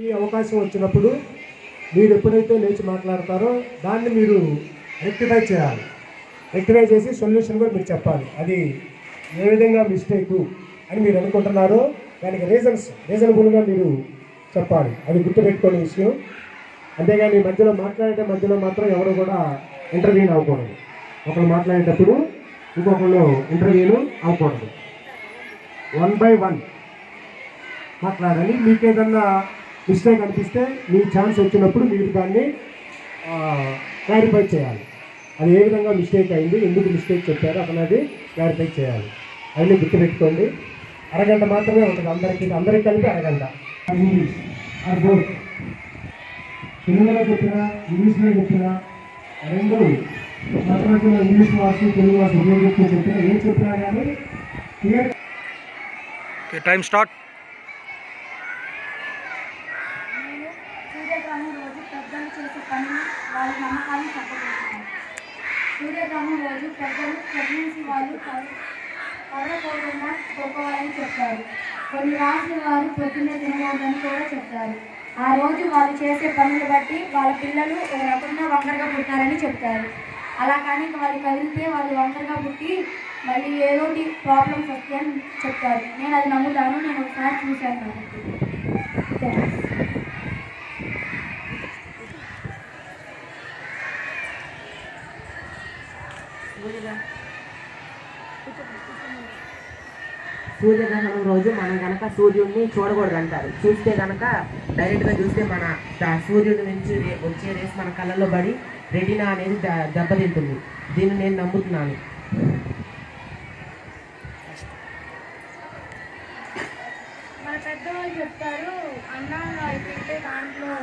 మీ అవకాశం వచ్చినప్పుడు మీరు ఎప్పుడైతే లేచి మాట్లాడతారో దాన్ని మీరు రెక్టిఫై చేయాలి. రెక్టిఫై చేసి సొల్యూషన్ కూడా మీరు చెప్పాలి. అది ఏ విధంగా మిస్టేకు అని మీరు అనుకుంటున్నారో దానికి రీజనబుల్గా మీరు చెప్పాలి. అది గుర్తుపెట్టుకునే విషయం. అంతేగాని మధ్యలో మాత్రం ఎవరు కూడా ఇంటర్వ్యూని అవ్వకూడదు. ఒకరు మాట్లాడేటప్పుడు ఇంకొకళ్ళు ఇంటర్వ్యూలు అవ్వకూడదు. 1 by 1 మాట్లాడాలి. మీకు ఏదన్నా మిస్టేక్ అనిపిస్తే మీ ఛాన్స్ వచ్చినప్పుడు మీరు దాన్ని క్లారిఫై చేయాలి. అది ఏ విధంగా మిస్టేక్ అయింది, ఎందుకు మిస్టేక్ చెప్పారో అన్నది క్లారిఫై చేయాలి. అవన్నీ గుర్తుపెట్టుకోండి. అరగంట మాత్రమే ఉంటుంది అందరికీ కలిపి అరగంట. ఇంగ్లీష్ ఆర్ బోత్, తెలుగులో చెప్పినా ఇంగ్లీష్లో చెప్పినా రెండు మాట్లాడుతున్న ఇంగ్లీష్ వాసు తెలుగు వాసు ఉపయోగించి చెప్పినా ఏం చెప్పినా కానీ క్లియర్. Time start. సూర్యగ్రహణం రోజు పెద్దలు చేసే పనులు వాళ్ళ నమ్మకాలను చెప్పబోతున్నాను. సూర్యగ్రహణం రోజు పెద్దలు ప్రెగ్నెన్సీ వాళ్ళు పడకూడకుండా పోకోవాలని చెప్తారు. కొన్ని రాసిన వారు పొద్దున్నే తినకూడదని కూడా చెప్తారు. ఆ రోజు వాళ్ళు చేసే పనులు బట్టి వాళ్ళ పిల్లలు రాకుండా వంకరగా పుట్టారని చెప్తారు. అలా కానీ వాళ్ళు కదిలితే వాళ్ళు వంకరగా పుట్టి మళ్ళీ ఏదోటి ప్రాబ్లమ్స్ వస్తాయని చెప్తారు. నేను అది నమ్ముతాను. నేను ఒకసారి చూశాను కాబట్టి. సూర్యగ్రహణం రోజు మనం కనుక సూర్యుడిని చూడకూడదు అంటారు. చూస్తే కనుక డైరెక్ట్గా చూస్తే మన సూర్యుడి నుంచి వచ్చే రేస్ మన కళ్ళల్లో పడి రెటీనా అనేది దెబ్బతింటుంది. దీన్ని నేను నమ్ముతున్నాను. మన పెద్దవాళ్ళు చెప్తారు, అన్నం తింటే దాంట్లో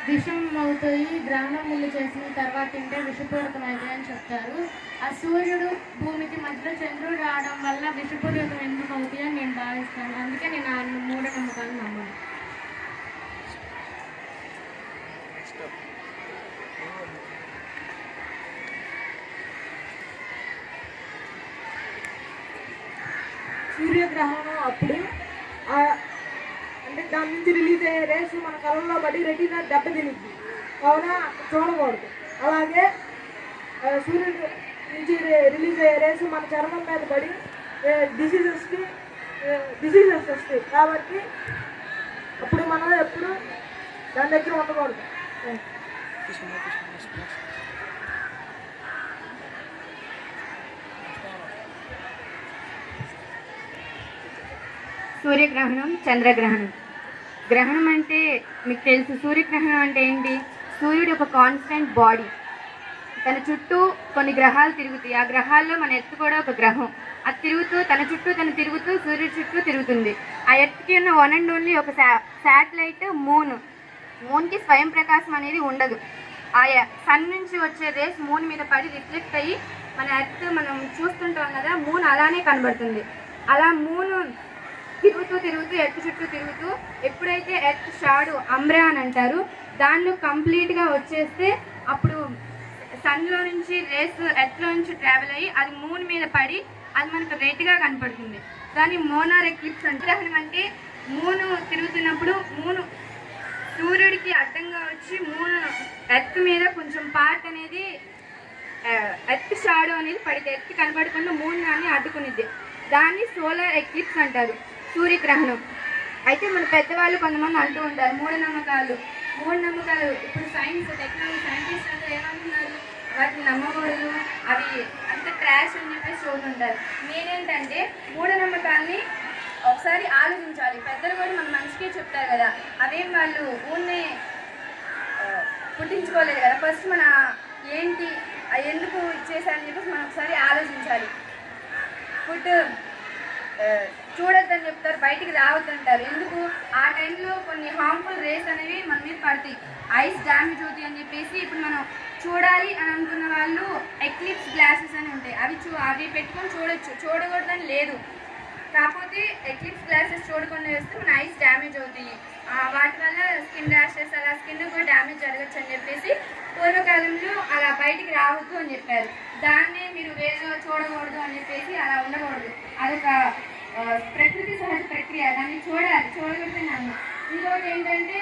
విషం అవుతాయి, గ్రహణం ముందు చేసిన తర్వాత తింటే విషపూరితం అవుతాయి అని చెప్తారు. ఆ సూర్యుడు భూమికి మధ్యలో చంద్రుడు రావడం వల్ల విషపూరితం ఎందుకు అవుతాయి అని నేను భావిస్తాను. అందుకే నేను ఆ మూఢనమ్మకాలను నమ్మను. సూర్యగ్రహణం అప్పుడు అంటే దాని నుంచి రిలీజ్ అయ్యే రేసు మన కళ్ళలో పడి రెటీనా దెబ్బతినిద్ది, కావున చూడకూడదు. అలాగే సూర్యుడు నుంచి రిలీజ్ అయ్యే రేసు మన చర్మం మీద పడి డిసీజెస్ వస్తాయి. కాబట్టి అప్పుడు మనం ఎప్పుడు దాని దగ్గర ఉండకూడదు. సూర్యగ్రహణం, చంద్రగ్రహణం. గ్రహణం అంటే మీకు తెలుసు. సూర్యగ్రహణం అంటే ఏంటి? సూర్యుడు ఒక కాన్స్టెంట్ బాడీ, తన చుట్టూ కొన్ని గ్రహాలు తిరుగుతాయి. ఆ గ్రహాల్లో మన ఎర్త్ కూడా ఒక గ్రహం. అది తిరుగుతూ తన చుట్టూ తిరుగుతూ సూర్యుడి చుట్టూ తిరుగుతుంది. ఆ ఎర్త్కి ఉన్న వన్ అండ్ ఓన్లీ ఒక శాటిలైట్ మూన్కి స్వయం ప్రకాశం అనేది ఉండదు. ఆ సన్ నుంచి వచ్చే రేస్ మూన్ మీద పడి రిఫ్లెక్ట్ అయ్యి మన ఎర్త్ మనం చూస్తుంటాం కదా, మూన్ అలానే కనబడుతుంది. అలా మూన్ తిరుగుతూ ఎర్త్ చుట్టూ తిరుగుతూ ఎప్పుడైతే ఎర్త్ షాడో అంబ్రా అని అంటారు దానిలో కంప్లీట్గా వచ్చేస్తే అప్పుడు సన్లో నుంచి రేస్ ఎర్త్లో నుంచి ట్రావెల్ అయ్యి అది మూన్ మీద పడి అది మనకు రెడ్గా కనపడుతుంది. దాన్ని మోనార్ ఎక్లిప్స్ అంటే. గ్రహణం అంటే మూను తిరుగుతున్నప్పుడు మూను సూర్యుడికి అడ్డంగా వచ్చి మూన్ ఎర్త్ మీద కొంచెం పార్ట్ అనేది ఎర్త్ షాడో అనేది పడితే ఎర్త్ కనపడకుండా మూన్ దాన్ని అడ్డుకునిద్ది. దాన్ని సోలార్ ఎక్లిప్స్ అంటారు, సూర్యగ్రహణం. అయితే మన పెద్దవాళ్ళు కొంతమంది అంటూ ఉంటారు మూఢనమ్మకాలు. ఇప్పుడు టెక్నాలజీ సైంటిస్ట్ అంతా ఏమంటున్నారు, వాటిని నమ్మకూడదు, అవి అంత ట్రాష్ అని చెప్పేసి చూస్తుంటారు. నేనేంటంటే మూఢనమ్మకాల్ని ఒకసారి ఆలోచించాలి. పెద్దలు కూడా మన మంచికే చెప్తారు కదా, అవేం వాళ్ళు ఊన్నే పుట్టించుకోలేదు కదా. ఫస్ట్ మన ఏంటి ఎందుకు ఇచ్చేసారని చెప్పేసి మనం ఒకసారి ఆలోచించాలి. ఫుడ్ చూడొద్దని చెప్తారు, బయటికి రావద్దంటారు. ఎందుకు? ఆ టైంలో కొన్ని హార్మ్ఫుల్ రేస్ అనేవి మన మీద పడతాయి, ఐస్ డ్యామేజ్ అవుతాయి అని చెప్పేసి. ఇప్పుడు మనం చూడాలి అని అనుకున్న వాళ్ళు ఎక్లిప్స్ గ్లాసెస్ అని ఉంటాయి, అవి పెట్టుకొని చూడొచ్చు. చూడకూడదని లేదు, కాకపోతే ఎక్లిప్స్ గ్లాసెస్ చూడకుండా వేస్తే మన ఐస్ డ్యామేజ్ అవుతాయి. వాటి వల్ల స్కిన్ ర్యాషెస్ అలా స్కిన్ కూడా డ్యామేజ్ జరగచ్చు అని చెప్పేసి పూర్వకాలంలో అలా బయటికి రావద్దు అని చెప్పారు. దాన్నే మీరు వేరే చూడకూడదు అని చెప్పేసి అలా ఉండకూడదు. అదొక ప్రకృతి సహజ ప్రక్రియ, దాన్ని చూడకూడదని ఇంకోటి ఏంటంటే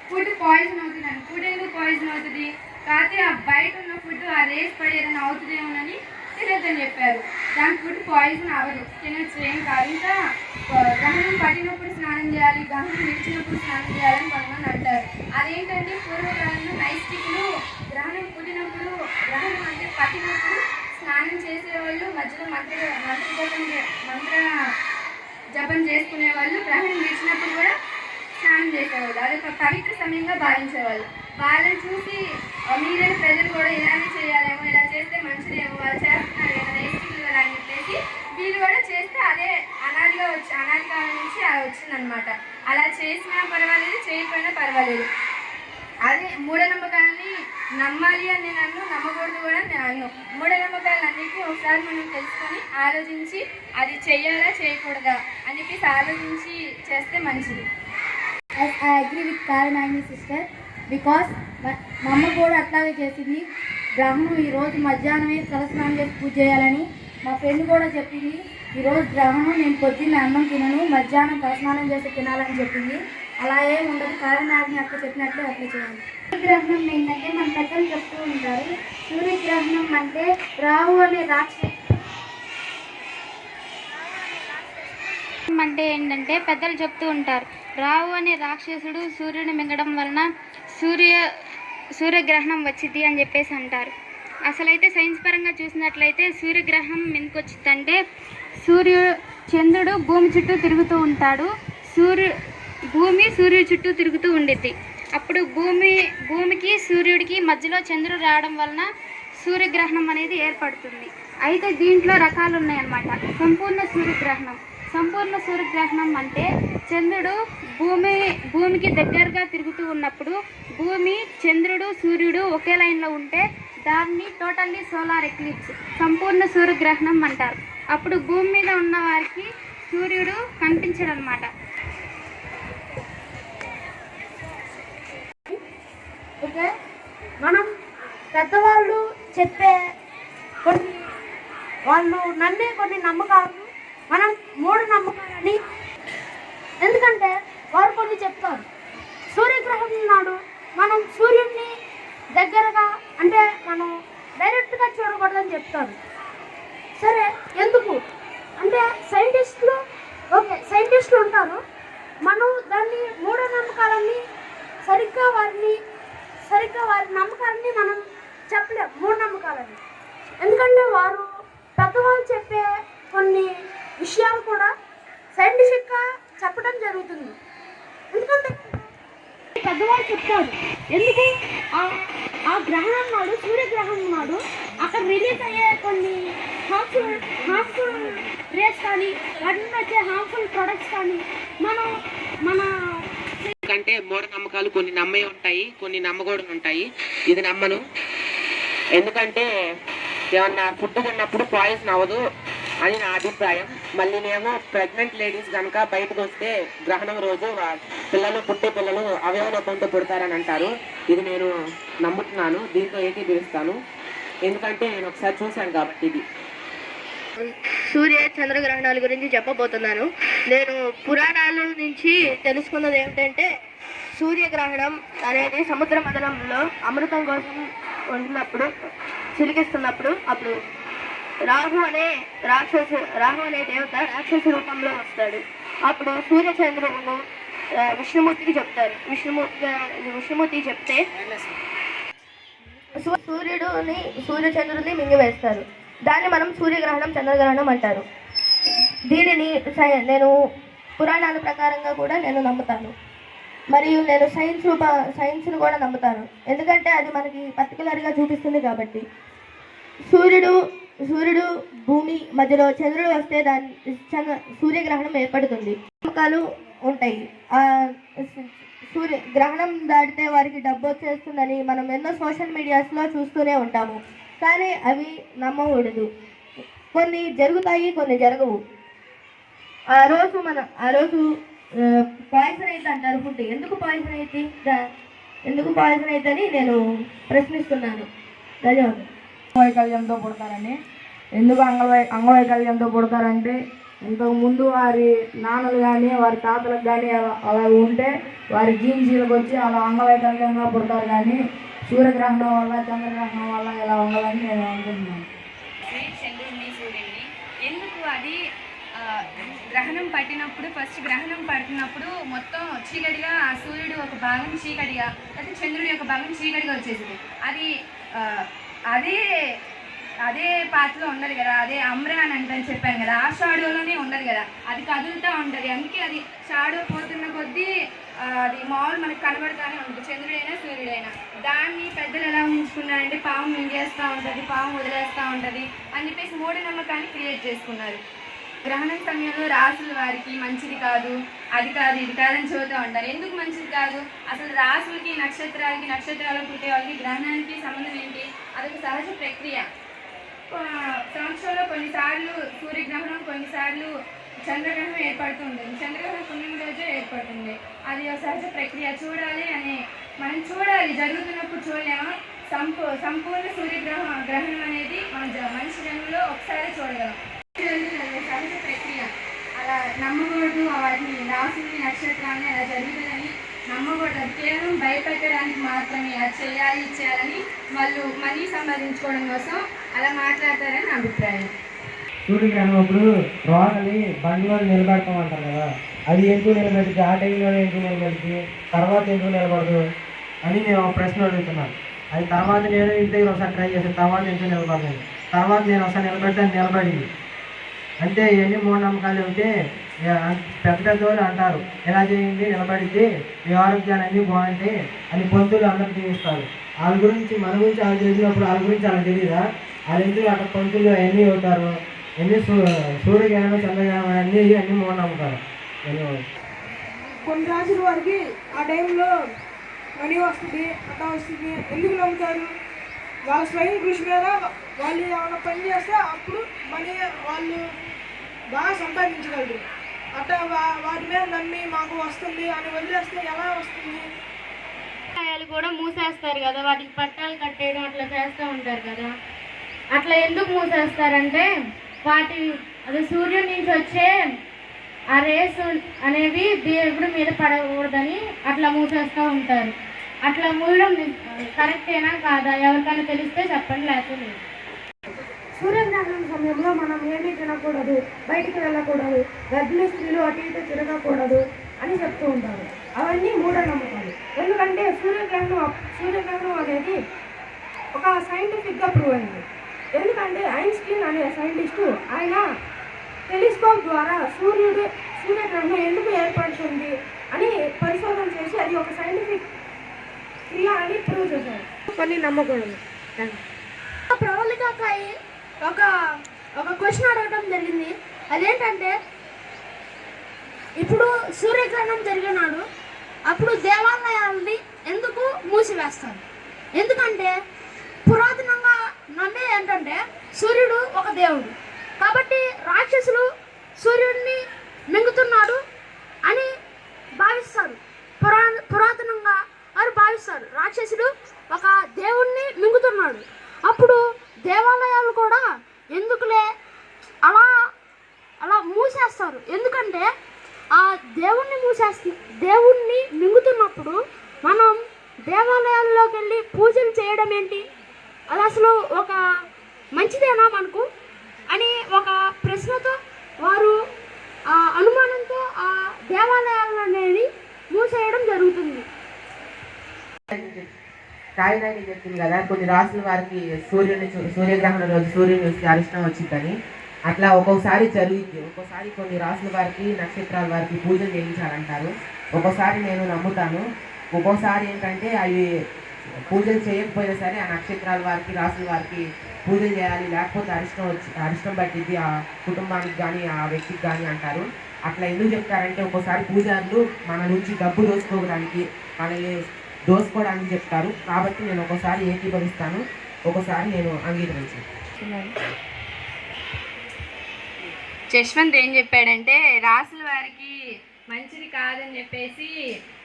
ఫుడ్ పాయిజన్ అవుతుందండి. ఫుడ్ ఎందుకు పాయిజన్ అవుతుంది? కాకపోతే ఆ బయట ఉన్న ఫుడ్ ఆ రేస్ పడి ఏదైనా అవుతుందేమోనని తినొద్దని చెప్పారు. దాని ఫుడ్ పాయిజన్ అవ్వదు, తినొచ్చు, ఏం కాదు. ఇంకా గ్రహణం పడినప్పుడు స్నానం చేయాలి, గ్రహణం విడిచినప్పుడు స్నానం చేయాలని కొంతమంది అంటారు. అదేంటంటే పూర్వకాలంలో నైష్టికులు గ్రహణం పుట్టినప్పుడు, గ్రహణం అంటే పట్టినప్పుడు స్నానం చేసేవాళ్ళు, మధ్యలో మంత్ర జపం చేసుకునే వాళ్ళు, గ్రహణం విడిచినప్పుడు కూడా స్నానం చేసేవాళ్ళు. అది ఒక పవిత్ర సమయంగా భావించేవాళ్ళు. వాళ్ళని చూసి మీరైన ప్రజలు కూడా ఇలానే చేయాలేమో, ఇలా చేస్తే మంచిదేమో, వాళ్ళు చేస్తున్నారు కదా నైష్టికులు కదా అని చెప్పేసి వీళ్ళు కూడా చేస్తే అదే అనాది కాలం నుంచి అలా వచ్చిందనమాట. అలా చేసినా పర్వాలేదు, చేయకపోయినా పర్వాలేదు. అదే మూఢనమ్మకాలని నమ్మాలి అని నేను అన్ను, నమ్మకూడదు కూడా నేను అన్ను. మూఢనమ్మకాలన్నింటినీ ఒకసారి మనం తెలుసుకొని ఆలోచించి అది చెయ్యాలా చేయకూడదా అని చెప్పేసి ఆలోచించి చేస్తే మంచిది. I agree with Karen and my sister because మా అమ్మ కూడా అట్లాగే చేసింది. గ్రహణం ఈరోజు మధ్యాహ్నమే తలస్నానం చేసి పూజ చేయాలని మా ఫ్రెండ్ కూడా చెప్పింది. ఈరోజు గ్రహణం, నేను పొద్దున్న అన్నం తినను, మధ్యాహ్నం తలస్నానం చేసి తినాలని చెప్పింది. అలా ఏం ఉండదు, కారణాన్ని అక్క చెప్పినట్లు అట్లా చేయాలి. సూర్యగ్రహణం ఏంటంటే మన పెద్దలు చెప్తూ ఉంటారు. సూర్యగ్రహణం అంటే రాహు అనే రాక్షసు అంటే ఏంటంటే పెద్దలు చెప్తూ ఉంటారు, రాహు అనే రాక్షసుడు సూర్యుని మింగడం వలన సూర్యగ్రహణం వచ్చింది అని చెప్పేసి అంటారు. అసలైతే సైన్స్ పరంగా చూసినట్లయితే సూర్యగ్రహణం ఎందుకు వచ్చిందంటే చంద్రుడు భూమి చుట్టూ తిరుగుతూ ఉంటాడు, భూమి సూర్యుడి చుట్టూ తిరుగుతూ ఉండిద్ది. అప్పుడు భూమికి సూర్యుడికి మధ్యలో చంద్రుడు రావడం వలన సూర్యగ్రహణం అనేది ఏర్పడుతుంది. అయితే దీంట్లో రకాలు ఉన్నాయన్నమాట. సంపూర్ణ సూర్యగ్రహణం అంటే చంద్రుడు భూమికి దగ్గరగా తిరుగుతూ ఉన్నప్పుడు భూమి, చంద్రుడు, సూర్యుడు ఒకే లైన్లో ఉంటే దాన్ని టోటల్లీ సోలార్ ఎక్లిప్స్, సంపూర్ణ సూర్యగ్రహణం అంటారు. అప్పుడు భూమి మీద ఉన్న వారికి సూర్యుడు కనిపించడు అన్నమాట. ఓకే, మనం పెద్దవాళ్ళు చెప్పే వాళ్ళు నమ్మే కొన్ని నమ్మకాలు మనం మూఢనమ్మకాలని, ఎందుకంటే వారు కొన్ని చెప్తారు. సూర్యగ్రహణం నాడు మనం సూర్యుడిని దగ్గరగా అంటే మనం డైరెక్ట్గా చూడకూడదని చెప్తారు. సరే, ఎందుకు అంటే సైంటిస్టులు ఉంటారు. మనం దాన్ని మూఢనమ్మకాలని సరిగ్గా వారి నమ్మకాలని మనం చెప్పలేం మూఢనమ్మకాలని. ఎందుకంటే వారు పెద్దవాళ్ళు చెప్పే కొన్ని విషయాలు కూడా సైంటిఫిక్గా చెప్పడం జరుగుతుంది. ఎందుకంటే పెద్దవాళ్ళు చెప్తారు. ఎందుకు ఆ గ్రహణం నాడు, సూర్యగ్రహణం నాడు అక్కడ రిలీజ్ అయ్యే కొన్ని హార్మ్ఫుల్ రేస్ కానీ వాటి నుంచి వచ్చే హార్మ్ఫుల్ ప్రొడక్ట్స్ కానీ మన ఎందుకంటే మూఢనమ్మకాలు కొన్ని నమ్మే ఉంటాయి, కొన్ని నమ్మకూడదు ఉంటాయి. ఇది నమ్మను. ఎందుకంటే ఏమన్నా ఫుడ్ తిన్నప్పుడు పాయిజన్ అవ్వదు అని నా అభిప్రాయం. మళ్ళీ మేము ప్రెగ్నెంట్ లేడీస్ కనుక బయటకు వస్తే గ్రహణం రోజు పుట్టే పిల్లలు అవయవలోపంతో పుడతారని అంటారు. ఇది నేను నమ్ముతున్నాను, దీంతో ఏకీభవిస్తాను. ఎందుకంటే నేను ఒకసారి చూశాను కాబట్టి. ఇది సూర్య చంద్రగ్రహణాల గురించి చెప్పబోతున్నాను. నేను పురాణాల నుంచి తెలుసుకున్నది ఏమిటంటే సూర్యగ్రహణం అనేది సముద్ర మథనంలో అమృతం కోసం వండినప్పుడు చిలికిస్తున్నప్పుడు అప్పుడు రాహు అనే దేవత రాక్షస రూపంలో వస్తాడు. అప్పుడు సూర్యచంద్రుడు విష్ణుమూర్తికి చెప్తారు. విష్ణుమూర్తికి చెప్తే సూర్యచంద్రుడిని మింగివేస్తారు. దాన్ని మనం సూర్యగ్రహణం, చంద్రగ్రహణం అంటారు. దీనిని నేను పురాణాల ప్రకారంగా కూడా నేను నమ్ముతాను. మరియు నేను సైన్స్ను కూడా నమ్ముతాను. ఎందుకంటే అది మనకి పర్టికులర్గా చూపిస్తుంది కాబట్టి. సూర్యుడు భూమి మధ్యలో చంద్రుడు వస్తే సూర్యగ్రహణం ఏర్పడుతుంది. నమ్మకాలు ఉంటాయి. గ్రహణం దాటితే వారికి డబ్బు వచ్చేస్తుందని మనం ఎన్నో సోషల్ మీడియాస్లో చూస్తూనే ఉంటాము. కానీ అవి నమ్మకూడదు. కొన్ని జరుగుతాయి, కొన్ని జరగవు. ఆ రోజు పాయిజన్ అయితే అంటారు ఫుడ్. ఎందుకు పాయిజన్ అవుతుందని నేను ప్రశ్నిస్తున్నాను. ధన్యవాదాలు. అంగవైకల్యంతో పుడతారని. ఎందుకు అంగవైకల్యంతో పుడతారంటే ఇంతకుముందు వారి నాన్నలు కానీ వారి తాతలకు కానీ అలా ఉంటే వారి జీన్సీలకు వచ్చి అలా అంగవైకల్యంగా పుడతారు, కానీ సూర్యగ్రహణం వల్ల చంద్రగ్రహణం వల్ల ఇలా ఉండాలని నేను అనుకుంటున్నాను. చంద్రుడిని సూర్యుడిని ఎందుకు అది గ్రహణం పట్టినప్పుడు ఫస్ట్ గ్రహణం పడుతున్నప్పుడు మొత్తం చీకటిగా ఆ సూర్యుడు ఒక భాగం చీకటిగా లేకపోతే చంద్రుడి యొక్క భాగం చీకటిగా వచ్చేసింది. అది అదే అదే పాత్రలో ఉండదు కదా, అదే అమ్రా అని అంటే చెప్పాను కదా, ఆ షాడోలోనే ఉండదు కదా, అది కదులుతూ ఉంటుంది. అందుకే అది షాడో పోతున్న కొద్దీ అది మామూలు మనకు కనబడుతూనే ఉంటుంది, చంద్రుడైనా సూర్యుడైనా. దాన్ని పెద్దలు ఎలా ఉంచుకున్నారంటే పాము మింగేస్తూ ఉంటుంది, పాము వదిలేస్తూ ఉంటుంది అని చెప్పేసి మూఢనమ్మకాన్ని క్రియేట్ చేసుకున్నారు. గ్రహణం సమయంలో రాసులు వారికి మంచిది కాదు, అది కాదు ఇది కాదని చెబుతూ ఉంటారు. ఎందుకు మంచిది కాదు? అసలు రాసులకి నక్షత్రాలకు పుట్టే వాళ్ళకి గ్రహణానికి సంబంధం ఏంటి? అదొక సహజ ప్రక్రియ. సంవత్సరంలో కొన్నిసార్లు సూర్యగ్రహణం, కొన్నిసార్లు చంద్రగ్రహణం ఏర్పడుతూ ఉంటుంది. చంద్రగ్రహణం పుణ్యం రోజే ఏర్పడుతుంది. అది ఒక సహజ ప్రక్రియ. చూడాలి అని మనం చూడాలి, జరుగుతున్నప్పుడు చూడలేము. సంపూర్ణ సూర్యగ్రహణం అనేది మన మనిషి జన్మలో ఒకసారి చూడగలం. సహజ ప్రక్రియ. అలా నమ్మకూడదు, వాటిని రాసుల్ని నక్షత్రాన్ని అలా జరుగుతుందని నమ్మకూడదు. అది కేవలం భయపెట్టడానికి మాత్రమే. అది చేయాలని వాళ్ళు మనీ సంపాదించుకోవడం కోసం అలా మాట్లాడతారని నా అభిప్రాయం. సూర్యగ్రహణం అప్పుడు రోగని బండిలో నిలబెడతామంటారు కదా, అది ఎందుకు నిలబెడితే, ఆ టైంలో ఎందుకు నిలబెడితే, తర్వాత ఎందుకు నిలబడదు అని నేను ఒక ప్రశ్న అడుగుతున్నాను. అది తర్వాత నేను ఇంటి దగ్గర ఒకసారి ట్రై చేసాను, తర్వాత ఎందుకు నిలబడలేదు, తర్వాత నేను ఒకసారి నిలబెడితే నిలబడింది. అంటే ఇవన్నీ మూఢనమ్మకాలు ఉంటే పెద్ద వాళ్ళు అంటారు, ఎలా చేయండి నిలబడిద్ది, మీ ఆరోగ్యాలు అన్నీ బాగుంటాయి అని పంతులు అందరికి జీవిస్తారు. వాళ్ళ గురించి మన గురించి వాళ్ళు తెలిసినప్పుడు వాళ్ళ గురించి వాళ్ళకి తెలియదా? వాళ్ళు ఎందుకు అక్కడ పంతులు అవన్నీ అవుతారు, అన్నీ సూర్యగ్రహణం చంద్రగ్రహణం అన్నీ మూఢనమ్మకాలు. కొన్ని రాసుల వారికి ఆ టైంలో మనీ వస్తుంది, అట్లా వస్తుంది. ఎందుకు నమ్ముతారు? వాళ్ళ స్వయం కృషి మీద వాళ్ళు ఏమైనా పని చేస్తే అప్పుడు మనీ వాళ్ళు బాగా సంపాదించగలరు. అట్లా వాటి మీద నమ్మి మాకు వస్తుంది అని వదిలేస్తే ఎలా వస్తుంది? కూడా మూసేస్తారు కదా, వాటికి పట్టాలు కట్టేయడం అట్లా చేస్తూ ఉంటారు కదా. అట్లా ఎందుకు మూసేస్తారంటే అది సూర్యుడి నుంచి వచ్చే ఆ రేస్ అనేవి దేవుడి మీద పడకూడదని అట్లా మూసేస్తూ ఉంటారు. అట్లా మూయడం కరెక్టేనా కాదా? ఎవరికైనా తెలిస్తే చెప్పండి, లేకపోతే సూర్యగ్రహణం సమయంలో మనం ఏమీ తినకూడదు, బయటికి వెళ్ళకూడదు, గర్భిణీ స్త్రీలు అటు ఇటు తిరగకూడదు అని చెప్తూ ఉంటారు. అవన్నీ మూఢనమ్మకాలు. ఎందుకంటే సూర్యగ్రహణం అనేది ఒక సైంటిఫిక్గా ప్రూవ్ అయింది. ఎందుకంటే ఐన్స్టీన్ అనే సైంటిస్టు ఆయన టెలిస్కోప్ ద్వారా సూర్యగ్రహణం ఎందుకు ఏర్పడుతుంది అని పరిశోధన చేసి అది ఒక సైంటిఫిక్ క్రియ అని ప్రూవ్ చేశారు. కొన్ని నమ్మకూడదు. ప్రవళికపై ఒక క్వశ్చన్ అడగడం జరిగింది. అదేంటంటే, ఇప్పుడు సూర్యగ్రహణం జరిగినాడు, అప్పుడు దేవాలయాలని ఎందుకు మూసివేస్తారు? ఎందుకంటే పురాతనంగా నమ్మే ఏంటంటే సూర్యుడు ఒక దేవుడు కాబట్టి రాక్షసులు సూర్యుడిని మింగుతున్నాడు అని భావిస్తారు. పురాతనంగా వారు భావిస్తారు రాక్షసుడు ఒక దేవుణ్ణి మింగుతున్నాడు. అప్పుడు దేవాలయాలు కూడా ఎందుకులే అలా మూసేస్తారు. ఎందుకంటే ఆ దేవుణ్ణి మింగుతున్నప్పుడు మనం దేవాలయాల్లోకి వెళ్ళి పూజలు చేయడం ఏంటి? అది అసలు ఒక మంచిదేనా మనకు అని ఒక ప్రశ్నతో వారు అనుమానంతో ఆ దేవాలయాలు అనేది మూసేయడం జరుగుతుంది. కాయనాకి చెప్తుంది కదా, కొన్ని రాసుల వారికి సూర్యగ్రహణం రోజు సూర్యుని చూస్తే అరిష్టం వచ్చిందని. అట్లా ఒక్కొక్కసారి జరుగుద్ది. ఒక్కోసారి కొన్ని రాసుల వారికి నక్షత్రాల వారికి పూజలు చేయించాలంటారు. ఒక్కోసారి నేను నమ్ముతాను. ఒక్కోసారి ఏంటంటే అవి పూజలు చేయకపోయినా సరే ఆ నక్షత్రాల వారికి రాసుల వారికి పూజలు చేయాలి, లేకపోతే అరిష్టం పట్టిద్ది ఆ కుటుంబానికి కానీ ఆ వ్యక్తికి కానీ అంటారు. అట్లా ఎందుకు చెప్తారంటే ఒక్కోసారి పూజారులు మన నుంచి డబ్బు దోసుకోవడానికి మనల్ని దోసుకోవడానికి చెప్తారు. కాబట్టి నేను ఒకసారి ఏకీభవిస్తాను, ఒకసారి నేను అంగీకరించాను. యశ్వంత్ ఏం చెప్పాడంటే రాసుల వారికి మంచిది కాదని చెప్పేసి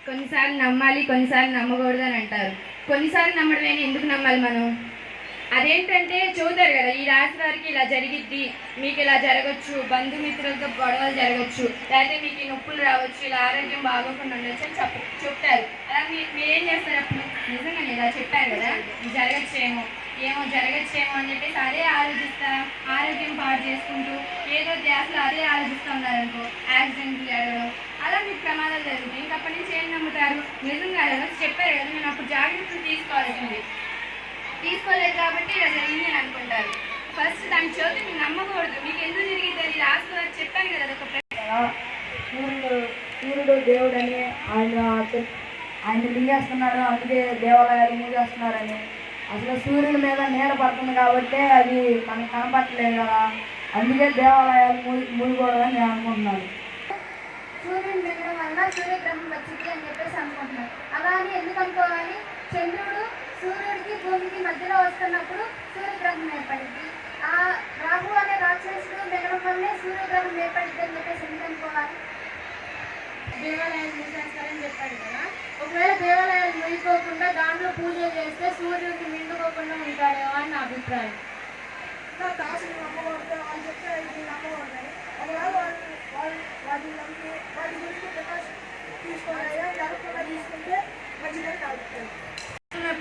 కొన్నిసార్లు నమ్మాలి, కొన్నిసార్లు నమ్మకూడదు అని అంటారు. కొన్నిసార్లు నమ్మడమేనా, ఎందుకు నమ్మాలి మనం? అదేంటంటే చదువుతారు కదా, ఈ రాశి వారికి ఇలా జరిగిద్ది, మీకు ఇలా జరగచ్చు, బంధుమిత్రులతో గొడవలు జరగచ్చు, లేకపోతే మీకు ఈ నొప్పులు రావచ్చు, ఇలా ఆరోగ్యం బాగోకుండా ఉండొచ్చు అని చెప్తారు. అలా మీరేం చేస్తారు అప్పుడు? నిజంగా ఇలా చెప్పారు కదా, జరగచ్చేమో జరగచ్చేమో అని చెప్పేసి అదే ఆలోచిస్తా, ఆరోగ్యం పాడు చేసుకుంటూ ఏదో ధ్యాసలో అదే ఆలోచిస్తూ ఉన్నారనుకో, యాక్సిడెంట్లు జరగడం, అలా మీకు ప్రమాదాలు జరుగుతాయి. ఇంక అప్పటి నుంచి ఏం నమ్ముతారు? నిజంగా చెప్పారు కదా, నేను అప్పుడు జాగ్రత్తలు తీసుకోలేదు కాబట్టి ఇలా జరిగింది అని అనుకుంటారు. ఫస్ట్ దాన్ని చదివి మీరు నమ్మకూడదు. మీకు ఎందుకు జరిగింది అది రాసుకో చెప్పాను కదా, అదొక సూర్యుడు దేవుడని ఆయన మింగేస్తున్నారు, అందుకే దేవాలయాలు మూసేస్తున్నారని. అసలు సూర్యుడి మీద నీడ పడుతుంది కాబట్టి అది మనకు కనపడలేదు కదా, అందుకే దేవాలయాలు మూయకూడదని నేను అనుకుంటున్నాను. సూర్యుని మింగడం వల్ల సూర్యగ్రహం వచ్చింది అని చెప్పేసి అనుకుంటున్నాను. అలా అని ఎందుకు అనుకోవాలి? చంద్రుడు సూర్యుడికి భూమికి మధ్యలో వస్తున్నప్పుడు సూర్యగ్రహం ఏర్పడింది. ఆ రాహు అనే రాక్షసుడు మింగడం వల్లే సూర్యగ్రహం ఏర్పడింది అని చెప్పేసి ఎందుకు అనుకోవాలి? దేవాలయాలు మూసేస్తారని చెప్పాడు కదా, ఒకవేళ దేవాలయాలు మూయకోకుండా దాంట్లో పూజ చేస్తే సూర్యుడికి మిండుకోకుండా ఉంటాడేమో అని నా అభిప్రాయం. దాసులు నమ్మకూడదు, వాళ్ళు చెప్తే నమ్మకూడదు. ఒకవేళ వాటి గురించి ప్రికాషన్ తీసుకోవాలి, జరగకుండా తీసుకుంటే మంచిదని తాగుతారు.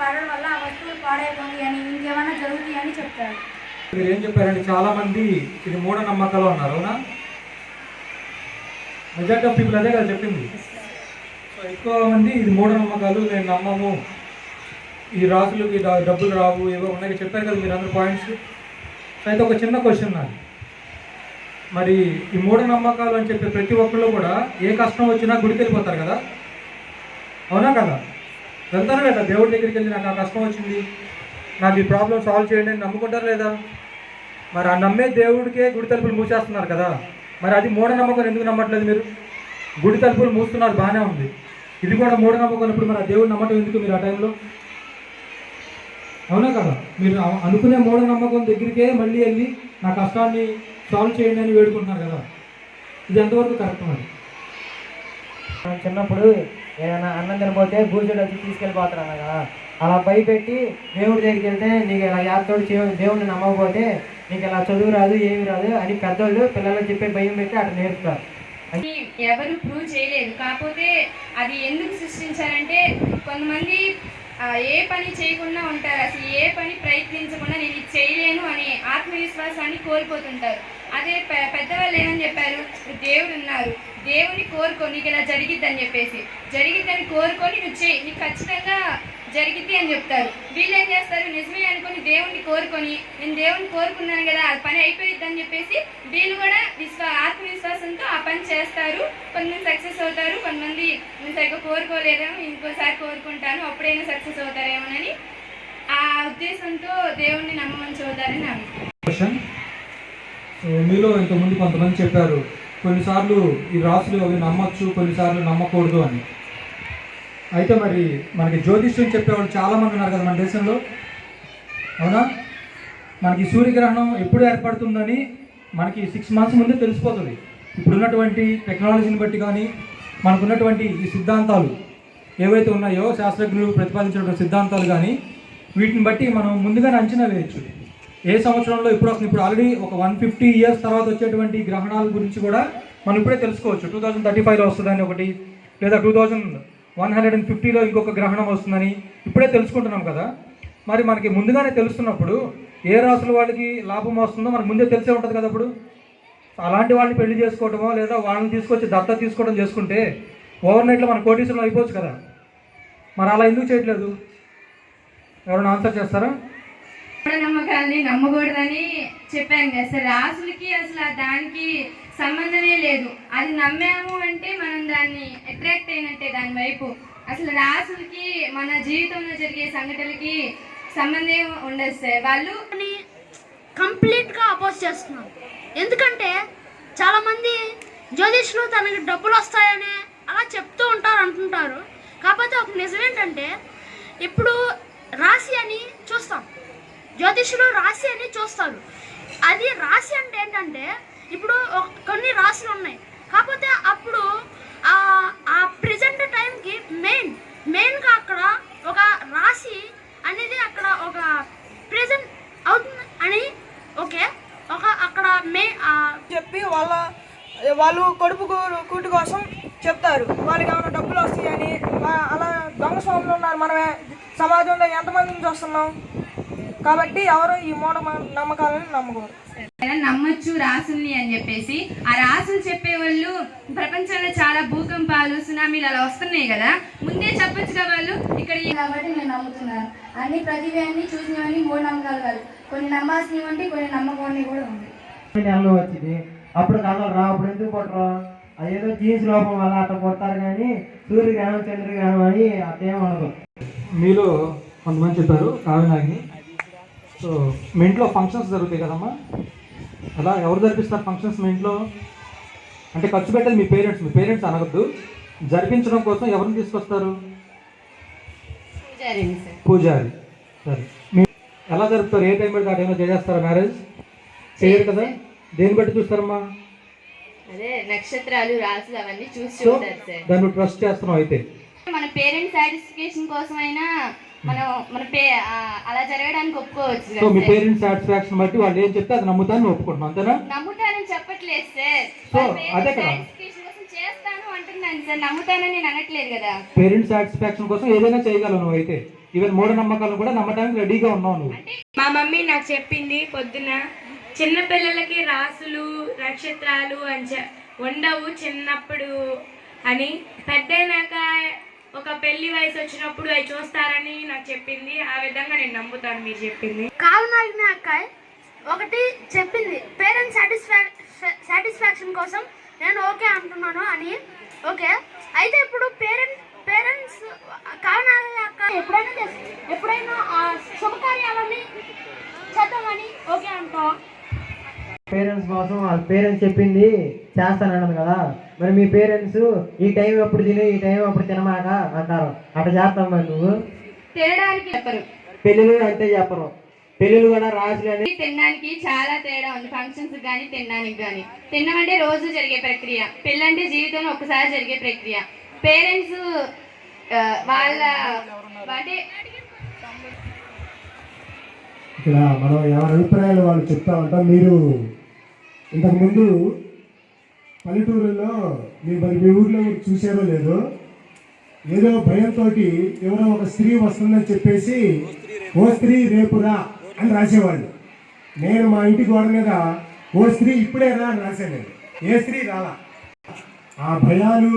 పడడం వల్ల ఆ వస్తువులు పాడైపోయి అని ఇంకేమైనా జరుగుతాయి అని చెప్తారు. మీరు ఏం చెప్పారంటే చాలా మంది ఇది మూఢనమ్మకాలు అన్నారు, అవునా? మెజారిటీ ఆఫ్ పీపుల్ అదే కదా చెప్పింది. సో ఎక్కువ మంది ఇది మూఢనమ్మకాలు, నేను నమ్మము, ఈ రాసులకి డబ్బులు రావు, ఏవో ఉన్నాయి చెప్పారు కదా మీరు అందరు పాయింట్స్. సో అయితే ఒక చిన్న క్వశ్చన్ నాకు, మరి ఈ మూఢనమ్మకాలు అని చెప్పే ప్రతి ఒక్కళ్ళు కూడా ఏ కష్టం వచ్చినా గుడికి వెళ్ళిపోతారు కదా, అవునా కదా? వెళ్తారు లేదా దేవుడి దగ్గరికి వెళ్ళి నాకు ఆ కష్టం వచ్చింది, నాకు ఈ ప్రాబ్లం సాల్వ్ చేయండి అని నమ్ముకుంటారు లేదా? మరి ఆ నమ్మే దేవుడికే గుడి తలుపులు మూసేస్తున్నారు కదా, మరి అది మూఢనమ్మకం ఎందుకు నమ్మట్లేదు మీరు? గుడి తలుపులు మూస్తున్నారు బాగానే ఉంది, ఇది కూడా మూఢనమ్మకం. ఇప్పుడు మరి ఆ దేవుడు నమ్మటం ఎందుకు మీరు ఆ టైంలో? అవునా కదా? మీరు అనుకునే మూఢనమ్మకం దగ్గరికే మళ్ళీ వెళ్ళి నా కష్టాన్ని సాల్వ్ చేయండి అని వేడుకుంటున్నారు కదా, ఇది ఎంతవరకు కరెక్ట్? మరి మనం చిన్నప్పుడు ఏదైనా అన్నం తినపోతే బూజుడు వచ్చి తీసుకెళ్ళిపోతారు అన్న కదా, అలా భయపెట్టి దేవుడి దగ్గరికి వెళ్తే నీకు ఇలా యాతోడు దేవుడిని నమ్మకపోతే నీకు ఇలా చదువు రాదు, ఏమి రాదు అని పెద్దోళ్ళు పిల్లలకు చెప్పే భయం పెట్టి అట్లా నేర్పుతారు. ఎవరు ప్రూవ్ చేయలేదు, కాకపోతే అది ఎందుకు సృష్టించారంటే కొంతమంది ఏ పని చేయకుండా ఉంటారు, అసలు ఏ పని ప్రయత్నించకుండా నేను ఇది చేయలేను అని ఆత్మవిశ్వాసాన్ని కోల్పోతుంటారు. అదే పెద్దవాళ్ళు ఏమని చెప్పారు? దేవుడు ఉన్నారు, దేవుని కోరుకో, నీకు ఇలా జరిగిద్దని చెప్పేసి, జరిగిద్దని కోరుకొని నువ్వు చేయి, నీకు ఖచ్చితంగా జరిగిద్ది అని చెప్తారు. వీళ్ళు ఏం చేస్తారు? నిజమే అనుకుని దేవుణ్ణి కోరుకొని నేను దేవుణ్ణి కోరుకున్నాను కదా ఆ పని అయిపోయిద్ది అని చెప్పేసి వీళ్ళు కూడా ఆత్మవిశ్వాసంతో ఆ పని చేస్తారు. కొంతమంది సక్సెస్ అవుతారు, కొంతమంది నేను సరిగ్గా కోరుకోలేదేమో ఇంకోసారి కోరుకుంటాను అప్పుడైనా సక్సెస్ అవుతారేమోనని ఆ ఉద్దేశంతో దేవుణ్ణి నమ్మమని చూద్దారని నా క్వశ్చన్. సో మీలో ఇంతకుముందు కొంతమంది చెప్పారు కొన్నిసార్లు ఈ రాసులు అవి నమ్మచ్చు, కొన్నిసార్లు నమ్మకూడదు అని. అయితే మరి మనకి జ్యోతిష్యం చెప్పేవాళ్ళు చాలామంది ఉన్నారు కదా మన దేశంలో, అవునా? మనకి సూర్యగ్రహణం ఎప్పుడు ఏర్పడుతుందని మనకి 6 months ముందే తెలిసిపోతుంది. ఇప్పుడున్నటువంటి టెక్నాలజీని బట్టి కానీ మనకున్నటువంటి ఈ సిద్ధాంతాలు ఏవైతే ఉన్నాయో శాస్త్రజ్ఞులు ప్రతిపాదించినటువంటి సిద్ధాంతాలు కానీ వీటిని బట్టి మనం ముందుగానే అంచనా వేయచ్చు ఏ సంవత్సరంలో ఇప్పుడు వస్తుంది. ఇప్పుడు ఆల్రెడీ ఒక 150 years తర్వాత వచ్చేటువంటి గ్రహణాల గురించి కూడా మనం ఇప్పుడే తెలుసుకోవచ్చు. 2035లో వస్తుందని ఒకటి, లేదా 2150లో ఇంకొక గ్రహణం వస్తుందని ఇప్పుడే తెలుసుకుంటున్నాం కదా. మరి మనకి ముందుగానే తెలుస్తున్నప్పుడు ఏ రాసుల వాళ్ళకి లాభం వస్తుందో మనకు ముందే తెలిసే ఉంటుంది కదా. అప్పుడు అలాంటి వాళ్ళని పెళ్లి చేసుకోవడమో లేదా వాళ్ళని తీసుకొచ్చి దత్త తీసుకోవడం చేసుకుంటే ఓవర్ నైట్లో మన కోటీశ్వరం అయిపోవచ్చు కదా. మరి అలా ఎందుకు చేయట్లేదు? ఎవరైనా ఆన్సర్ చేస్తారా? మూఢనమ్మకాలని నమ్మకూడదని చెప్పాను కదా సార్. రాసులకి అసలు దానికి సంబంధమే లేదు. అది నమ్మాము అంటే మనం దాన్ని అట్రాక్ట్ అయినట్టే దాని వైపు. అసలు రాసులకి మన జీవితంలో జరిగే సంఘటనలకి సంబంధం ఉండదు సార్. వాళ్ళు కంప్లీట్గా అపోజ్ చేస్తున్నారు. ఎందుకంటే చాలామంది జ్యోతిష్లు తనకి డబ్బులు వస్తాయని అలా చెప్తూ ఉంటారు అంటుంటారు. కాకపోతే ఒక నిజం ఏంటంటే ఇప్పుడు రాశి అని చూస్తాం, జ్యోతిష్యులు రాశి అని చూస్తారు. అది రాశి అంటే ఏంటంటే ఇప్పుడు కొన్ని రాశులు ఉన్నాయి, కాకపోతే అప్పుడు ఆ ప్రెజెంట్ టైంకి మెయిన్గా అక్కడ ఒక రాశి అనేది అక్కడ ఒక వాళ్ళు కడుపు కూటి కోసం చెప్తారు. వాళ్ళకి ఏమైనా డబ్బులు వస్తాయని. అలా దొంగ స్వాములు ఉన్నారు మన సమాజంలో, ఎంతమందిని చూస్తున్నాం. కాబట్టి ఎవరు ఈ మూఢ నమ్మకాలను నమ్మకూడదు. నమ్మొచ్చు రాసుల్ని అని చెప్పేసి, ఆ రాసులు చెప్పేవాళ్ళు ప్రపంచంలో చాలా భూకంపాలు, సునామీలు అలా వస్తున్నాయి కదా, ముందే చెప్పొచ్చు కదా వాళ్ళు. ఇక్కడ కాబట్టి నేను నమ్ముతున్నాను. అన్ని ప్రతిభాన్ని చూసినవన్నీ మూఢనమ్మకాలు కాదు. కొన్ని నమ్మాల్సినవి ఉంటే కొన్ని నమ్మకాన్ని కూడా ఉంది. నెలలో వచ్చింది అప్పుడు కలరు రా, అప్పుడు ఎందుకు కొట్టరు? అదేదో జీన్స్ లోపం వల్ల అట్లా కొడతారు, కానీ సూర్యగ్రహణం చంద్రగ్రహణం అని అదేం అనదు. మీలో కొంతమంది చెప్పారు కావ్యనాగిని. సో మీ ఇంట్లో ఫంక్షన్స్ జరుగుతాయి కదమ్మా, అలా ఎవరు జరిపిస్తారు ఫంక్షన్స్ మీ ఇంట్లో? అంటే ఖర్చు పెట్టేది మీ పేరెంట్స్ అనవద్దు. జరిపించడం కోసం ఎవరిని తీసుకొస్తారు? పూజారి. సరే, మీరు ఎలా జరుపుతారు? ఏ టైం పెడితే ఆ టైంలో చేసేస్తారా మ్యారేజ్? చేయరు కదా, దేన్ని బట్టి చూస్తారమ్మా? అదే నక్షత్రాలు, రాసులు అవన్నీ చూసి సో చూస్తారు సార్. దాన్ని ట్రస్ట్ చేస్తున్నాం. అయితే మన పేరెంట్స్ సాటిస్ఫాక్షన్ కోసం అయినా మనం అలా జరగడానికి ఒప్పుకోవచ్చు సో మీ కదా. పేరెంట్స్ సాటిస్ఫాక్షన్ బట్టి వాళ్ళు ఏం చెప్తే అది నమ్ముతాను ఒప్పుకుంటున్నాం, అంతేనా? నమ్ముతానని చెప్పట్లేదు సార్. సో అదే కదా, సాటిస్ఫాక్షన్ కోసం చేస్తాను అంటున్నాను సార్, నమ్ముతానని నేను అనట్లేదు కదా. పేరెంట్స్ సాటిస్ఫాక్షన్ కోసం ఏదైనా చేయగలవు నువ్వు. అయితే ఈవెన్ మూఢనమ్మకాలను కూడా నమ్మడానికి రెడీగా ఉన్నావు నువ్వు. మా మమ్మీ నాకు చెప్పింది పొద్దున, చిన్నపిల్లలకి రాసులు నక్షత్రాలు ఉండవు చిన్నప్పుడు అని, పెద్దయినాక ఒక పెళ్లి వయసు వచ్చినప్పుడు అవి చూస్తారని నాకు చెప్పింది. ఆ విధంగా నేను నమ్ముతాను మీరు చెప్పింది. కావునాగిన అక్క ఒకటి చెప్పింది, పేరెంట్స్ సాటిస్ఫాక్షన్ కోసం నేను ఓకే అంటున్నాను అని. ఓకే, అయితే ఇప్పుడు పేరెంట్స్ కావునాగిన అక్క ఎప్పుడైనా ఆ శుభకార్యాలని చేద్దామని ఓకే అంటాం. పేరెంట్స్ కోసం వాళ్ళ పేరెంట్స్ చెప్పింది చేస్తానన్నది కదా, మరి మీ పేరెంట్స్ ఈ టైం అప్పుడు తిని ఈ టైం అప్పుడు తినమాక అంటారు, అట్లా చేస్తాం మరి నువ్వు? తినడానికి చెప్పరు, పెళ్ళిళ్ళు అంతే చెప్పరు. పెళ్ళిళ్ళు కూడా రాజులని తినడానికి చాలా తేడా ఉంది. ఫంక్షన్స్ కానీ తినడానికి కానీ. తినడం అంటే రోజు జరిగే ప్రక్రియ, పెళ్ళంటే జీవితంలో ఒక్కసారి జరిగే ప్రక్రియ. పేరెంట్స్ వాళ్ళ అంటే ఇక్కడ మనం ఎవరి అభిప్రాయాలు వాళ్ళు చెప్తా ఉంటాం. మీరు ఇంతకుముందు పల్లెటూరులో మరి మీ ఊర్లో చూసారో లేదో, ఏదో భయంతో ఎవరో ఒక స్త్రీ వస్తుందని చెప్పేసి ఓ స్త్రీ రేపురా అని రాసేవాళ్ళు. నేను మా ఇంటి గోడ మీద ఓ స్త్రీ ఇప్పుడే రా అని రాశాను. ఏ స్త్రీ రాలా. ఆ భయాలు,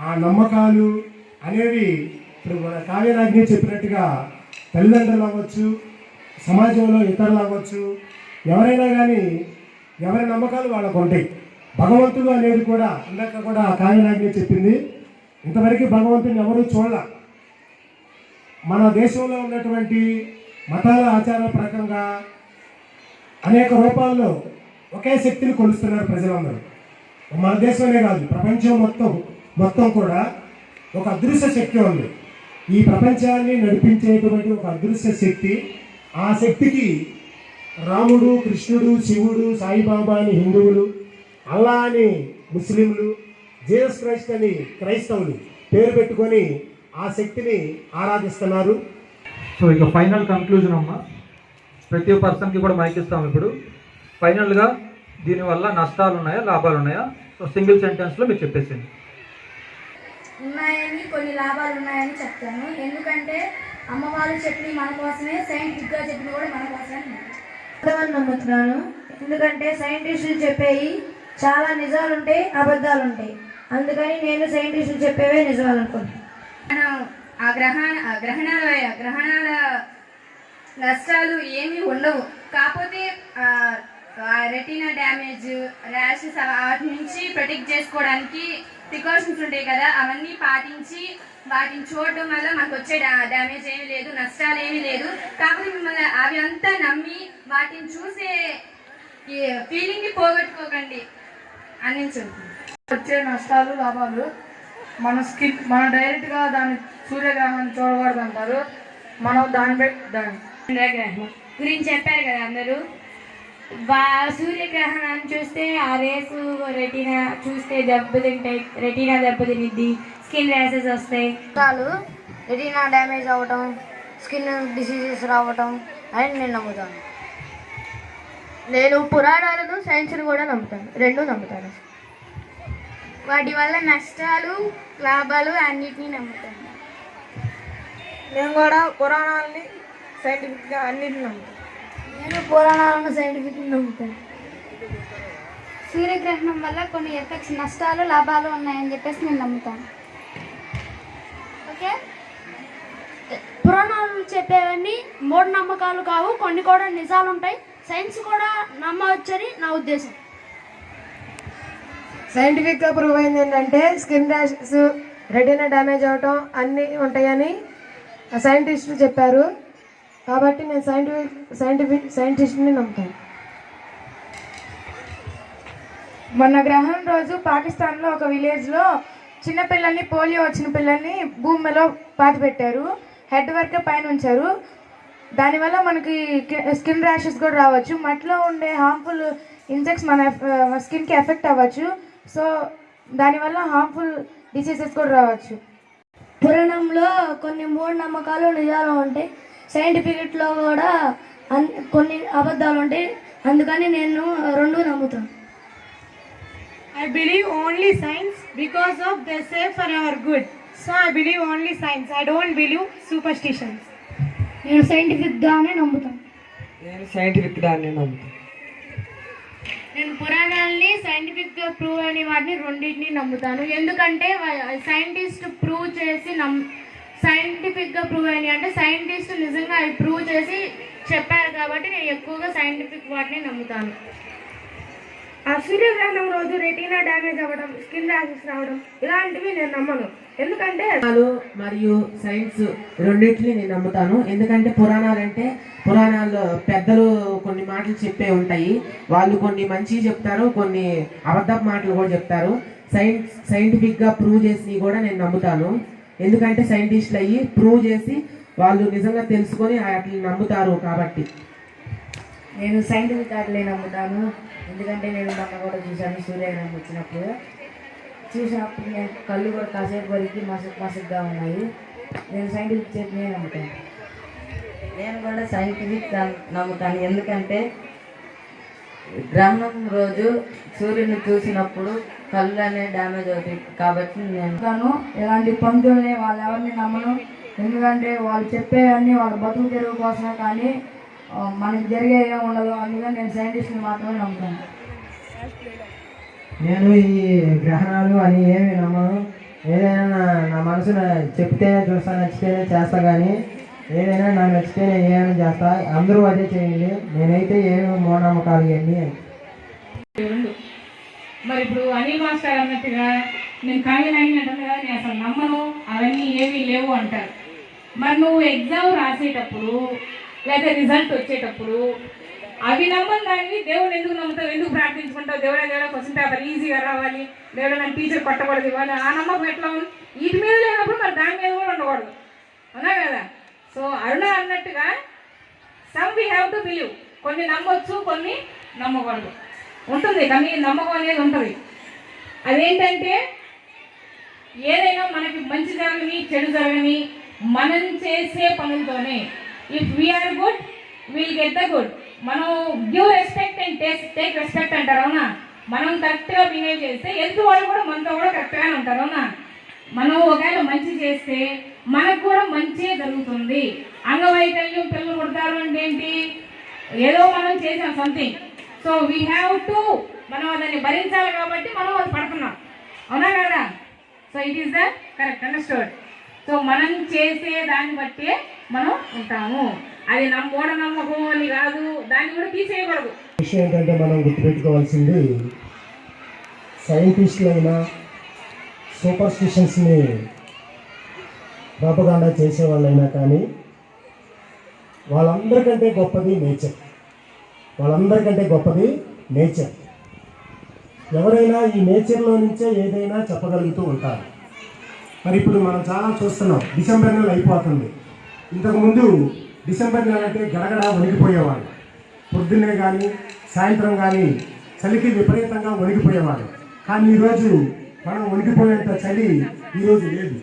ఆ నమ్మకాలు అనేవి ఇప్పుడు మన కావ్యనాగిని చెప్పినట్టుగా తల్లిదండ్రులు అవ్వచ్చు, సమాజంలో ఇతరులు అవ్వచ్చు, ఎవరైనా కానీ ఎవరి నమ్మకాలు వాళ్ళకు ఉంటాయి. భగవంతుడు అనేది కూడా ఇందాక కూడా కావ్యనాగిని చెప్పింది, ఇంతవరకు భగవంతుని ఎవరూ చూడాల. మన దేశంలో ఉన్నటువంటి మతాల ఆచారాల ప్రకారంగా అనేక రూపాల్లో ఒకే శక్తిని కొలుస్తున్నారు ప్రజలందరూ. మన దేశంలో కాదు, ప్రపంచం మొత్తం కూడా ఒక అదృశ్య శక్తి ఉంది. ఈ ప్రపంచాన్ని నడిపించేటువంటి ఒక అదృశ్య శక్తి. ఆ శక్తికి రాముడు, కృష్ణుడు, శివుడు, సాయిబాబా అని హిందువులు, అల్లా అని ముస్లింలు, జీసస్ క్రైస్ట్ అని క్రైస్తవులు పేరు పెట్టుకొని ఆ శక్తిని ఆరాధిస్తున్నారు. సో ఇక ఫైనల్ కంక్లూజన్ అమ్మా, ప్రతి పర్సన్కి కూడా మైక్ ఇస్తాం ఇప్పుడు. ఫైనల్గా దీనివల్ల నష్టాలు ఉన్నాయా, లాభాలు ఉన్నాయా? సో సింగిల్ సెంటెన్స్లో మీరు చెప్పేసింది. ఉన్నాయని, కొన్ని లాభాలు ఉన్నాయని చెప్తాను. ఎందుకంటే అమ్మవారు చెప్పిన మన కోసమే, సైంటిఫిక్గా చెప్పిన కూడా మన కోసమే నమ్ముతున్నాను. ఎందుకంటే సైంటిస్టులు చెప్పేవి చాలా నిజాలు ఉంటాయి, అబద్ధాలు ఉంటాయి. అందుకని నేను సైంటిస్టులు చెప్పేవే నిజాలు అనుకుంటున్నాను. ఆ గ్రహణాల నష్టాలు ఏమీ ఉండవు. కాకపోతే రెటీనా డ్యామేజ్, ర్యాషెస్ వాటి నుంచి ప్రొటెక్ట్ చేసుకోవడానికి ప్రికాషన్స్ ఉంటాయి కదా, అవన్నీ పాటించి వాటిని చూడడం వల్ల మనకు వచ్చే డ్యామేజ్ ఏమీ లేదు, నష్టాలు ఏమీ లేదు. కాకపోతే మిమ్మల్ని అవి అంతా నమ్మి వాటిని చూసే ఫీలింగ్ని పోగొట్టుకోకండి అని నేను చెప్తున్నాను. వచ్చే నష్టాలు, లాభాలు, మన డైరెక్ట్గా దాన్ని సూర్యగ్రహణం చూడకూడదు అంటారు. మనం చంద్రగ్రహణం గురించి చెప్పారు కదా అందరూ. సూర్యగ్రహణాన్ని చూస్తే ఆ రేసు రెటీనా చూస్తే దెబ్బతింటాయి, రెటీనా దెబ్బతినిద్ది, స్కిన్ ర్యాషెస్ వస్తాయి. రెటీనా డ్యామేజ్ అవ్వటం, స్కిన్ డిసీజెస్ రావటం అని నేను నమ్ముతాను. నేను పురాణాలను, సైన్స్ని కూడా నమ్ముతాను, రెండూ నమ్ముతాను. వాటి వల్ల నష్టాలు లాభాలు అన్నిటినీ నమ్ముతాను. నేను కూడా పురాణాలని సైంటిఫిక్గా అన్నిటిని నమ్ముతాను. నేను పురాణాలను సైంటిఫిక్గా నమ్ముతాను. సూర్యగ్రహణం వల్ల కొన్ని ఎఫెక్ట్స్ నష్టాలు లాభాలు ఉన్నాయని చెప్పేసి నేను నమ్ముతాను. ఓకే, పురాణాలు చెప్పేవన్నీ మూఢనమ్మకాలు కావు, కొన్ని కూడా నిజాలు ఉంటాయి. సైన్స్ కూడా నమ్మవచ్చని నా ఉద్దేశం. సైంటిఫిక్గా ప్రూవ్ అయింది ఏంటంటే స్కిన్ ర్యాషెస్, రెటీనా డ్యామేజ్ అవటం అన్నీ ఉంటాయని సైంటిస్టులు చెప్పారు. కాబట్టి నేను సైంటిస్ట్ని నమ్ముతాను. మొన్న గ్రహణం రోజు పాకిస్తాన్లో ఒక విలేజ్లో చిన్నపిల్లల్ని, పోలియో వచ్చిన పిల్లల్ని భూమిలో పాతి పెట్టారు. హెడ్ వరకే పైన ఉంచారు. దానివల్ల మనకి స్కిన్ ర్యాషెస్ కూడా రావచ్చు. మట్టిలో ఉండే హార్మ్ఫుల్ ఇన్సెక్ట్స్ మన స్కిన్కి ఎఫెక్ట్ అవ్వచ్చు. సో దానివల్ల హార్మ్ఫుల్ డిసీజెస్ కూడా రావచ్చు. పురాణంలో కొన్ని మూఢనమ్మకాలు నిజాలు ఉంటాయి. సైంటిఫిక్లో కూడా కొన్ని అబద్ధాలు ఉంటాయి. అందుకని నేను రెండు నమ్ముతాను. I believe only science because of they say for our good. So I believe only science. I don't believe superstitions. నేను సైంటిఫిక్గానే నమ్ముతాను. నేను సైంటిఫిక్గానే నమ్ముతాను. నేను పురాణాలని సైంటిఫిక్గా ప్రూవ్ అయిన వాటిని రెండింటిని నమ్ముతాను. ఎందుకంటే సైంటిస్ట్ ప్రూవ్ చేసి సైంటిఫిక్గా ప్రూవ్ అయినాయి అంటే సైంటిస్ట్ నిజంగా అవి ప్రూవ్ చేసి చెప్పారు కాబట్టి నేను ఎక్కువగా సైంటిఫిక్ వాటిని నమ్ముతాను. ఆ సూర్యగ్రహణం రోజు రెటీనా డ్యామేజ్ అవ్వడం, స్కిన్ ర్యాషెస్ రావడం ఇలాంటివి నేను నమ్మను. ఎందుకంటే మరియు సైన్స్ రెండింటిని నేను నమ్ముతాను. ఎందుకంటే పురాణాల్లో పెద్దలు కొన్ని మాటలు చెప్పే ఉంటాయి. వాళ్ళు కొన్ని మంచి చెప్తారు, కొన్ని అబద్ధపు మాటలు కూడా చెప్తారు. సైంటిఫిక్గా ప్రూవ్ చేసి కూడా నేను నమ్ముతాను. ఎందుకంటే సైంటిస్టులు అయ్యి ప్రూవ్ చేసి వాళ్ళు నిజంగా తెలుసుకొని వాటిని నమ్ముతారు. కాబట్టి నేను సైంటిఫిక్ వాటిని నమ్ముతాను. ఎందుకంటే నేను మొన్న కూడా చూశాను, సూర్యగ్రహణం చూసినప్పుడు నేను కళ్ళు కూడా కాసేపు వరకు మసగ్గా ఉన్నాయి. నేను సైంటిఫిక్ చెప్పినే నమ్ముతాను. నేను కూడా సైంటిఫిక్ నమ్ముతాను. ఎందుకంటే గ్రహణం రోజు సూర్యుని చూసినప్పుడు కళ్ళు అనేవి డ్యామేజ్ అవుతాయి. కాబట్టి నేను ఎలాంటి పంతుల్ని వాళ్ళెవరిని నమ్మను. ఎందుకంటే వాళ్ళు చెప్పేవన్నీ వాళ్ళ బతుకు తెరువు కోసమే, కానీ మనకి జరిగే ఏం ఉండదు. అందుకని నేను సైంటిస్ట్ని మాత్రమే నమ్ముతాను. నేను ఈ గ్రహణాలు అని ఏమి నమ్మను. ఏదైనా నా మనసున చెప్తేనే చూస్తాను, నచ్చితేనే చేస్తా. కానీ ఏదైనా నాకు నచ్చితే నేను ఏమైనా చేస్తా. అందరూ అదే చేయండి. నేనైతే ఏమి మూఢనమ్మకాలు ఇవన్నీ. మరి ఇప్పుడు అనిల్ మాస్టర్ అన్నట్టుగా నేను కాగిన అంటాను కదా, నేను అసలు నమ్మను, అవన్నీ ఏమీ లేవు అంటారు. మరి నువ్వు ఎగ్జామ్ రాసేటప్పుడు లేదా రిజల్ట్ వచ్చేటప్పుడు అవి నమ్మని దానివి దేవుడు ఎందుకు నమ్ముతావు? ఎందుకు ప్రార్థించుకుంటావు? దేవుడా క్వశ్చన్ పేపర్ ఈజీగా రావాలి, దేవుడా నన్ను టీచర్ కొట్టకూడదు ఇవ్వాలి, ఆ నమ్మకం ఎట్లా ఉంది? వీటి మీద లేనప్పుడు మరి దాని మీద కూడా ఉండకూడదు, అవునా కదా? సో అరుణ అన్నట్టుగా some we have to believe. కొన్ని నమ్మొచ్చు, కొన్ని నమ్మకూడదు ఉంటుంది. కానీ నమ్మకం అనేది ఉంటుంది. అదేంటంటే ఏదైనా మనకి మంచి జరగని చెడు జరగని మనం చేసే పనులతోనే. If we are good will get the good. మనం give respect and take respect అంటారు, అవునా? మనం కరెక్ట్గా బిహేవ్ చేస్తే ఎదుటి వాళ్ళు కూడా మనతో కూడా కరెక్ట్గానే ఉంటారు, అవునా? మనం ఒకవేళ మంచి చేస్తే మనకు కూడా మంచి జరుగుతుంది. అంగవైకల్యం పిల్లలు పుడతారు అంటే ఏంటి? ఏదో మనం చేసాం something. So we have to, మనం దాన్ని భరించాలి కాబట్టి మనం అది పడుతున్నాం, అవునా కదా? So it is the correct understood. So మనం చేసే దాన్ని బట్టే మనం ఉంటాము. అది మూఢనమ్మకం అని కాదు, దాన్ని కూడా తీసేయకూడదు. విషయం ఏంటంటే మనం గుర్తుపెట్టుకోవాల్సింది, సైంటిస్టులైనా సూపర్ స్టిషన్స్ని ప్రాపగాండా చేసేవాళ్ళైనా కానీ వాళ్ళందరికంటే గొప్పది నేచర్. వాళ్ళందరికంటే గొప్పది నేచర్. ఎవరైనా ఈ నేచర్లో నుంచే ఏదైనా చెప్పగలుగుతూ ఉంటారు. మరి ఇప్పుడు మనం చాలా చూస్తున్నాం, డిసెంబర్ నెల అయిపోతుంది. ఇంతకుముందు డిసెంబర్ నెల అంటే గడగడ వణికిపోయేవాడు. పొద్దున్నే కానీ సాయంత్రం కానీ చలికి విపరీతంగా వణికిపోయేవాడు. కానీ ఈరోజు మనం వణికిపోయేంత చలి ఈరోజు లేదు.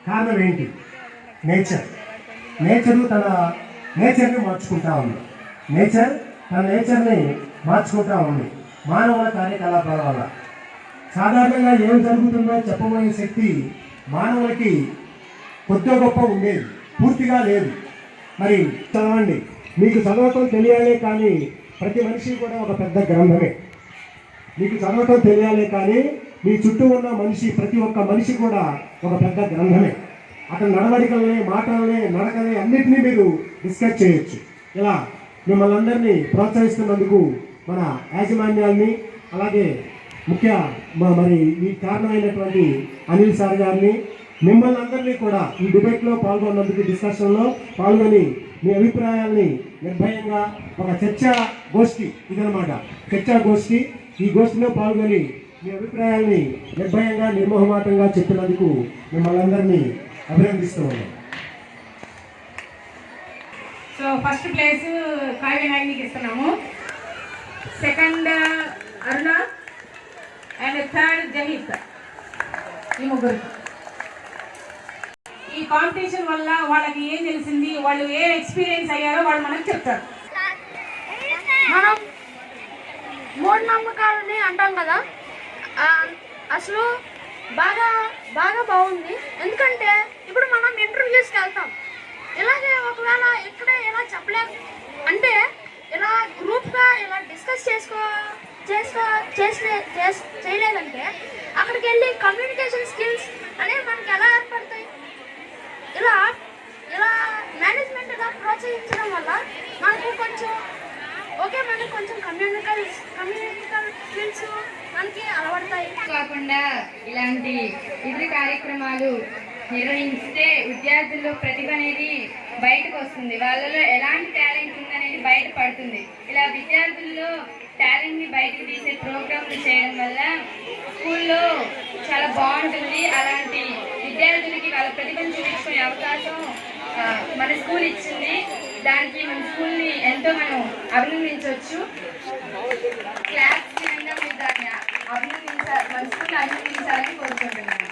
కారణం ఏంటి? నేచర్ని మార్చుకుంటా ఉంది. నేచర్ తన నేచర్ని మార్చుకుంటా ఉంది మానవుల కార్యకలాపాల వల్ల. సాధారణంగా ఏం జరుగుతుందో చెప్పబోయే శక్తి మానవులకి కొద్దిగా గొప్ప ఉండేది, పూర్తిగా లేదు. మరి చదవండి, మీకు చదవటం తెలియాలే కానీ ప్రతి మనిషి కూడా ఒక పెద్ద గ్రంథమే. మీకు చదవటం తెలియాలే కానీ మీ చుట్టూ ఉన్న మనిషి, ప్రతి ఒక్క మనిషి కూడా ఒక పెద్ద గ్రంథమే. అతని నడవడికల్ని, మాటల్ని, నడకల్ని అన్నింటినీ మీరు డిస్కస్ చేయొచ్చు. ఇలా మిమ్మల్ని అందరినీ ప్రోత్సహిస్తున్నందుకు మన యాజమాన్యాల్ని, అలాగే మరి ఈ కారణమైనటువంటి అనిల్ సార్ గారిని, మిమ్మల్ని అందరినీ కూడా ఈ డిబేట్లో పాల్గొన్నందుకు, డిస్కషన్లో పాల్గొని మీ అభిప్రాయాల్ని నిర్భయంగా ఒక చర్చా గోష్ఠి, ఇదనమాట చర్చా గోష్ఠి, ఈ గోష్ఠిలో పాల్గొని మీ అభిప్రాయాల్ని నిర్భయంగా, నిర్మోహమాటంగా చెప్పినందుకు మిమ్మల్ని అందరినీ అభినందిస్తూ ఉన్నాం. సో ఫస్ట్ ప్లేస్ కావ్య నాయనికి ఇస్తున్నాము, second Aruna and third Zahid. ఈ ముగ్గురు ఈ కాంపిటీషన్ వల్ల వాళ్ళకి ఏం తెలిసింది, వాళ్ళు ఏ ఎక్స్పీరియన్స్ అయ్యారో వాళ్ళు మనకు చెప్తారు. మనం మూఢనమ్మకాలని అంటాం కదా, అసలు బాగా బాగా బాగుంది. ఎందుకంటే ఇప్పుడు మనం ఇంటర్వ్యూస్కి వెళ్తాం, ఇలాగే ఒకవేళ ఇక్కడే ఇలా అంటే ఇలా గ్రూప్గా ఇలా డిస్కస్ చేయలేదంటే అక్కడికి వెళ్ళి కమ్యూనికేషన్ స్కిల్స్ అనేవి మనకి ఎలా ఏర్పడతాయి? ఇలా ఇలా మేనేజ్మెంట్ ఇలా ప్రోత్సహించడం వల్ల మనకు కొంచెం కమ్యూనికల్ స్కిల్స్ మనకి అలవడతాయి. కాకుండా ఇలాంటి ఇతర కార్యక్రమాలు నిర్వహిస్తే విద్యార్థుల్లో ప్రతిభ అనేది బయటకు వస్తుంది, వాళ్ళలో ఎలాంటి టాలెంట్ ఉందనేది బయటపడుతుంది. ఇలా విద్యార్థుల్లో టాలెంట్ని బయటకు తీసే ప్రోగ్రాంలు చేయడం వల్ల స్కూల్లో చాలా బాగుంటుంది. అలాంటి విద్యార్థులకి వాళ్ళ ప్రతిభను చూపించుకునే అవకాశం మన స్కూల్ ఇచ్చింది. దానికి మన స్కూల్ని ఎంతో మనం అభినందించవచ్చు. క్లాస్ విధంగా మీరు దాన్ని మన స్కూల్ని అభినందించాలని కోరుకుంటున్నాను.